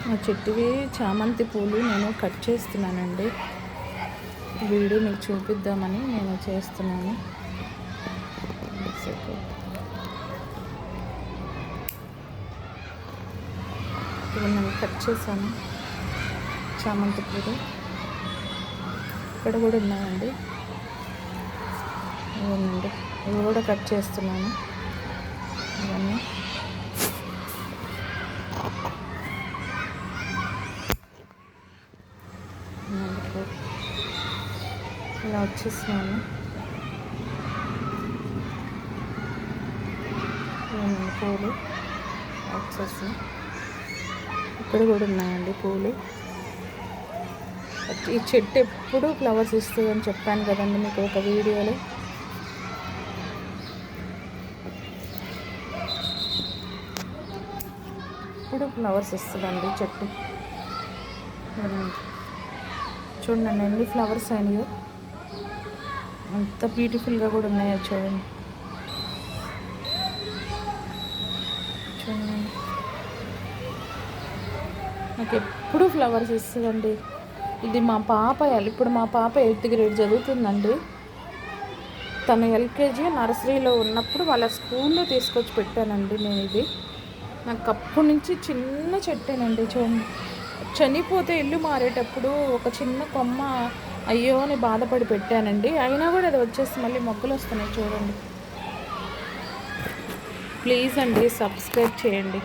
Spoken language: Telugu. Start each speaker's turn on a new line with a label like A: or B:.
A: మా చెట్టువి చామంతి పూలు నేను కట్ చేస్తున్నానండి. వీడియో మీకు చూపిద్దామని నేను చేస్తున్నాను. ఇప్పుడు నేను కట్ చేశాను చామంతి పూలు. ఇక్కడ కూడా ఉన్నాయండి. ఇవన్నీ ఇవి కూడా కట్ చేస్తున్నాను. ఇవన్నీ ఇలా వచ్చేస్తున్నాను. పూలు వచ్చేసి ఇక్కడ కూడా ఉన్నాయండి పూలు. ఈ చెట్టు ఎప్పుడు ఫ్లవర్స్ ఇస్తుందని చెప్పాను కదండి మీకు ఒక వీడియోలో. ఎప్పుడు ఫ్లవర్స్ ఇస్తుందండి చెట్టు. చూడండి ఎన్ని ఫ్లవర్స్ అయినాయో, అంత బ్యూటిఫుల్గా కూడా ఉన్నాయో చూడండి. చూడండి నాకు ఎప్పుడు ఫ్లవర్స్ ఇస్తుందండి. ఇది మా పాప ఇప్పుడు మా పాప 8th grade చదువుతుందండి. తను LKG నర్సరీలో ఉన్నప్పుడు వాళ్ళ స్కూల్లో తీసుకొచ్చి పెట్టానండి నేను. ఇది నాకు అప్పటి నుంచి చిన్న చెట్టేనండి. చూడండి, చనిపోతే ఇల్లు మారేటప్పుడు ఒక చిన్న కొమ్మ అయ్యో అని బాధపడి పెట్టానండి. అయినా కూడా అది వచ్చేసి మళ్ళీ మొగ్గలు వస్తున్నాయి చూడండి. ప్లీజ్ అండి సబ్స్క్రైబ్ చేయండి.